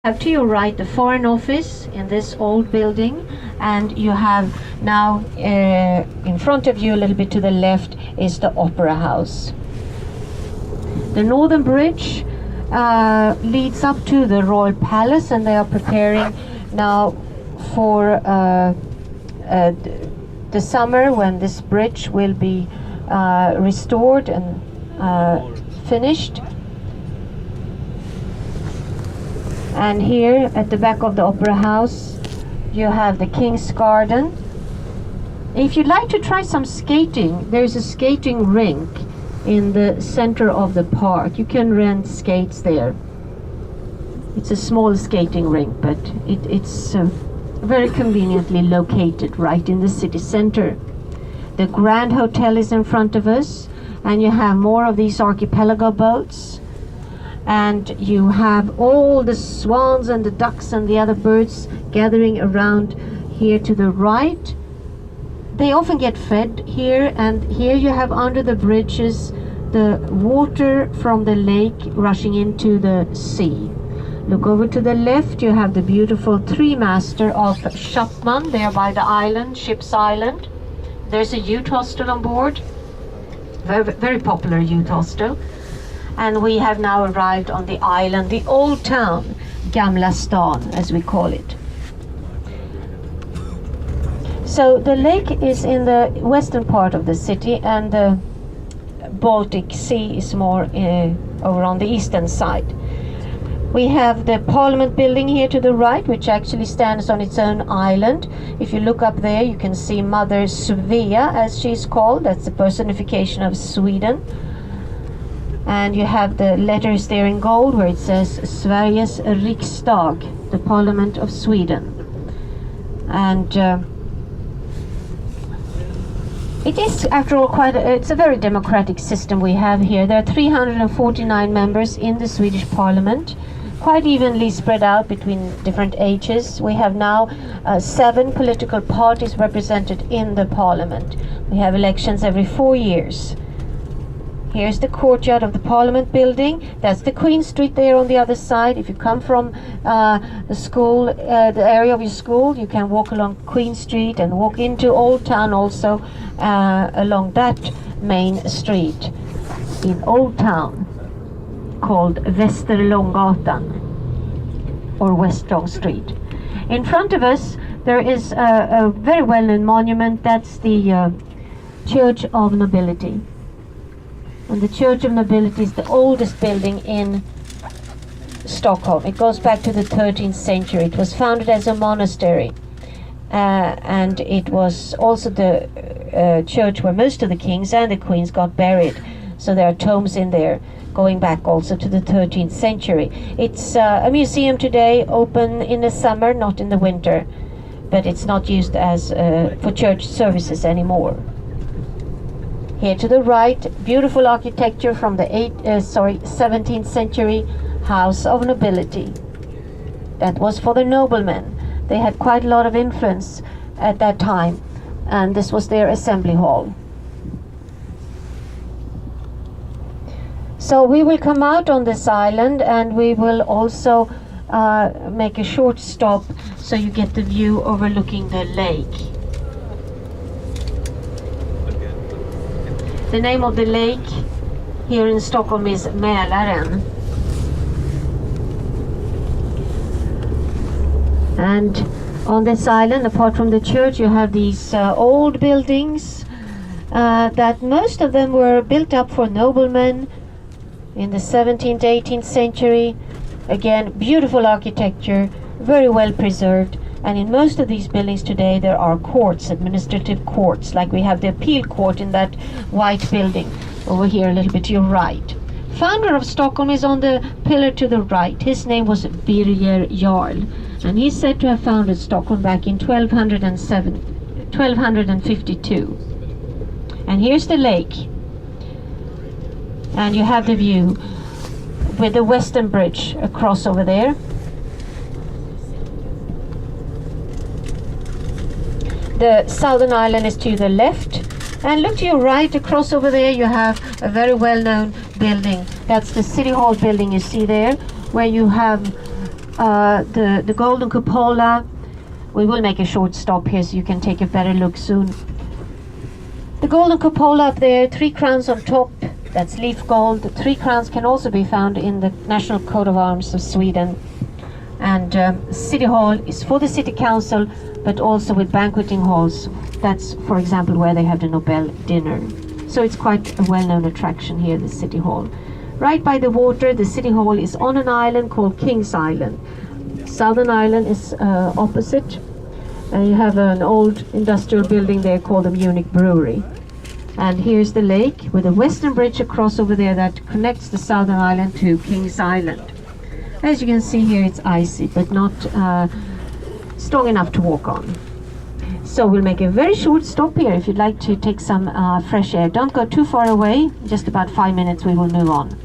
Have to your right the Foreign Office in this old building, and you have now in front of you a little bit to the left is the Opera House. The Northern Bridge leads up to the Royal Palace, and they are preparing now for the summer when this bridge will be restored and finished. And here at the back of the Opera House you have the King's Garden. If you'd like to try some skating, there's a skating rink in the center of the park. You can rent skates there. It's a small skating rink, but it's very conveniently located right in the city center. The Grand Hotel is in front of us, and you have more of these archipelago boats. And you have all the swans and the ducks and the other birds gathering around here to the right. They often get fed here, and here you have under the bridges the water from the lake rushing into the sea. Look over to the left, you have the beautiful three-master of Chapman there by the island, Ship's Island. There's a youth hostel on board, very popular youth hostel. And we have now arrived on the island, the old town, Gamla Stan as we call it. So the lake is in the western part of the city, and the Baltic Sea is more over on the eastern side. We have the Parliament building here to the right, which actually stands on its own island. If you look up there, you can see Mother Svea, as she's called. That's the personification of Sweden. And you have the letters there in gold where it says Sveriges riksdag, the Parliament of Sweden. And it is, after all, it's a very democratic system we have here. There are 349 members in the Swedish Parliament, quite evenly spread out between different ages. We have now 7 political parties represented in the Parliament. We have elections every 4 years. Here's the courtyard of the Parliament building. That's the Queen Street there on the other side. If you come from the school, the area of your school, you can walk along Queen Street and walk into Old Town also along that main street in Old Town called Västerlånggatan or West Long Street. In front of us there is a very well-known monument. That's the Church of Nobility. And the Church of Nobility is the oldest building in Stockholm. It goes back to the 13th century. It was founded as a monastery. And it was also the church where most of the kings and the queens got buried. So there are tombs in there going back also to the 13th century. It's a museum today, open in the summer, not in the winter. But it's not used as for church services anymore. Here to the right, beautiful architecture from the 17th century House of Nobility. That was for the noblemen. They had quite a lot of influence at that time, and this was their assembly hall. So we will come out on this island, and we will also make a short stop so you get the view overlooking the lake. The name of the lake here in Stockholm is Mälaren. And on this island, apart from the church, you have these old buildings that most of them were built up for noblemen in the 17th, 18th century. Again, beautiful architecture, very well preserved. And in most of these buildings today there are courts, administrative courts, like we have the appeal court in that white building over here a little bit to your right. Founder of Stockholm is on the pillar to the right. His name was Birger Jarl, and he's said to have founded Stockholm back in 1252. And here's the lake. And you have the view with the Western Bridge across over there. The southern island is to the left, and look to your right, across over there you have a very well-known building. That's the City Hall building you see there, where you have the golden cupola. We will make a short stop here so you can take a better look soon. The golden cupola up there, 3 crowns on top, that's leaf gold. 3 crowns can also be found in the national coat of arms of Sweden. And City Hall is for the City Council, but also with banqueting halls. That's, for example, where they have the Nobel dinner. So it's quite a well-known attraction here, the City Hall. Right by the water, the City Hall is on an island called King's Island. Southern Island is opposite. You have an old industrial building there called the Munich Brewery. And here's the lake with a western bridge across over there that connects the Southern Island to King's Island. As you can see here, it's icy, but not strong enough to walk on. So we'll make a very short stop here if you'd like to take some fresh air. Don't go too far away, just about 5 minutes we will move on.